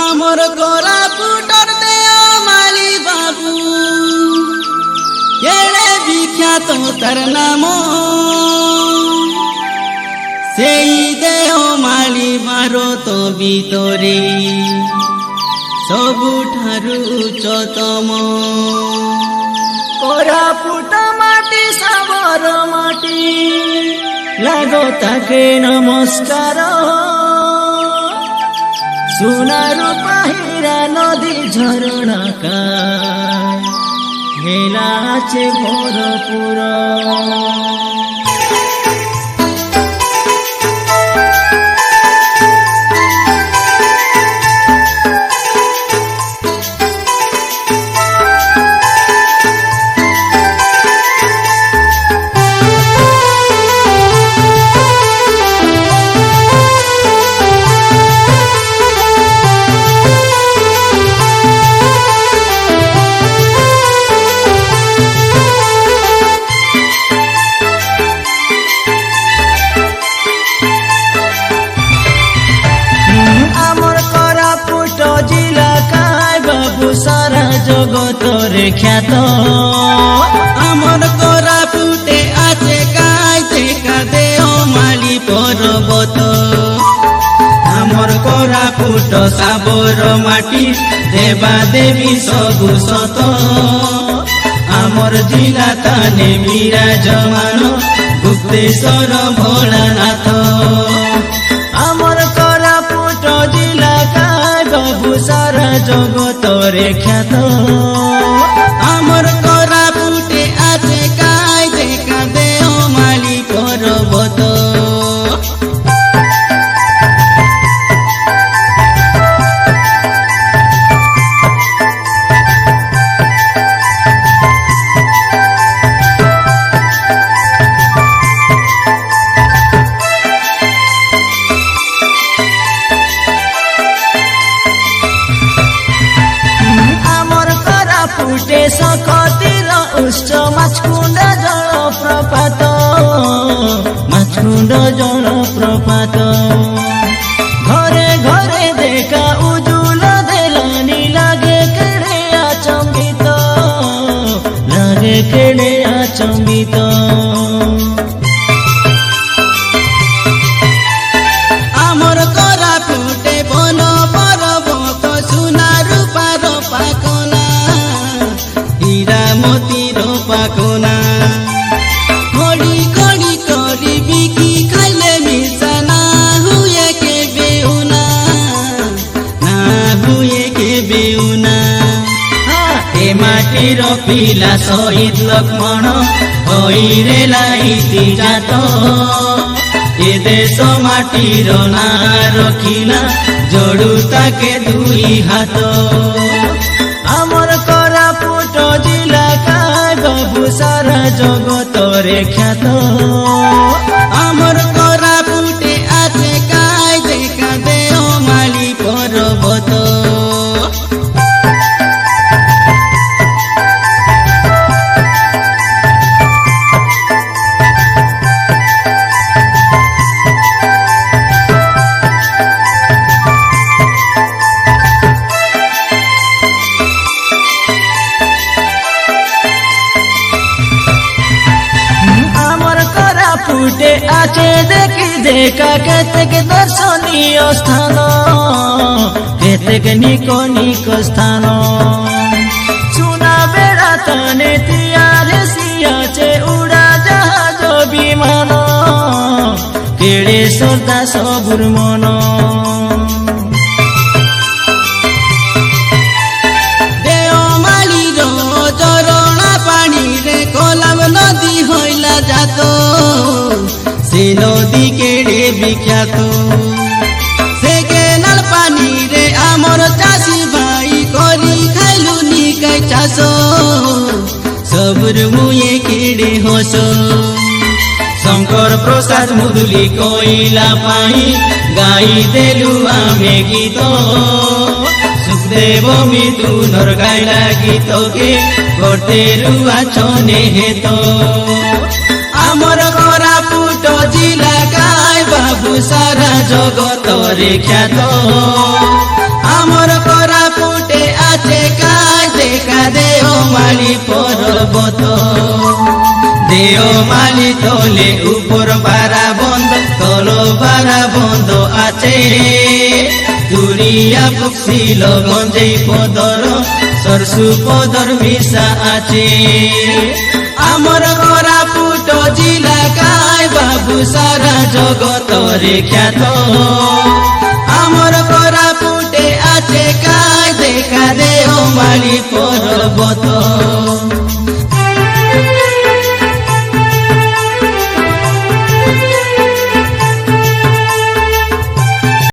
आमर कोरापुटर देओमाली बाबू केड़े विख्यात तार नाम सेई देओमाली भारत भितरे सबुठारु उच्चतम कोरापुट माटी साबर माटी लागो ताके नमस्कार सोनार पाहिरा नदी झरणा का मेला आछे भरपुर जगतरे ख्यात आमर कोरापुटे आछे काइते का देओमाली पर्वत आमर कोरापुट साबर माटी देवा देवी सबु सत आमर जिला ताने विराजमान गुप्तेश्वर भोलानाथ आमर कोरापुट जिला बाबू सारा जगतरे ख्यात आमर कोरापुटे आछे काइते का देओमाली पर्वत सकतिर उच्च माछकुण्ड जलप्रपात माछकुण्ड जलप्रपात घरे घरे देखा उजुल देलानी लागे केड़े आचम्बित आमर कोरापुटे बन पर्वत सुना रूपार पाकना मोतीर पाकोना कड़ी कड़ी करी बिकी खाइले मिसा ना हुए के बेउना ए माटीर पिला शहीद लक्ष्मण हईरे लाइति जात ए देश माटीर ना रखिला जोड़ू ताके दुई हाथ आमर कोरापुट जिला का बाबू सारा जगतरे ख्यात आमर कोरापुटे आछे काइते का देओमाली पर्वत फुटे आछे देखी देखा केतेक दर्शनीय स्थान केतेक निको निको स्थान सुना बेड़ा तने तियारे सियाचे उड़ा जहाज विमान केड़े श्रद्धा सबुर मन देओमाली रो झरणा पानी रे कोलाब नदी हईला जातो से नदी केड़े विख्यात से केनाल पानी रे आमर चाषी भाई करी खाइलु निकै चाष सबुर मुए केड़े हस शंकर प्रसाद मुदुली कोइला पाई गाई देलु आमे गीत सुखदेव मिथुनर गाइला गीत के गोटेरु आछने हेत आमर कोरापुट जिला गाय बाबू सारा जगतरे ख्यात। আমার কোরাপুটে আছে কাজ দেখা দেওমালি পর্বত দেওমালি তলে উপর বারা বন্ধ তল বারা বন্ধ আছে তুরিয়া পুকশিল গঞ্জেই পদর সরসু পদর মিশা আছে আমার কোরাপুট জিলা কায় বাবু সারা জগতরে খ্যাত আমার কোরাপুটে আছে কায় দেখা দেওমালি পর্বত।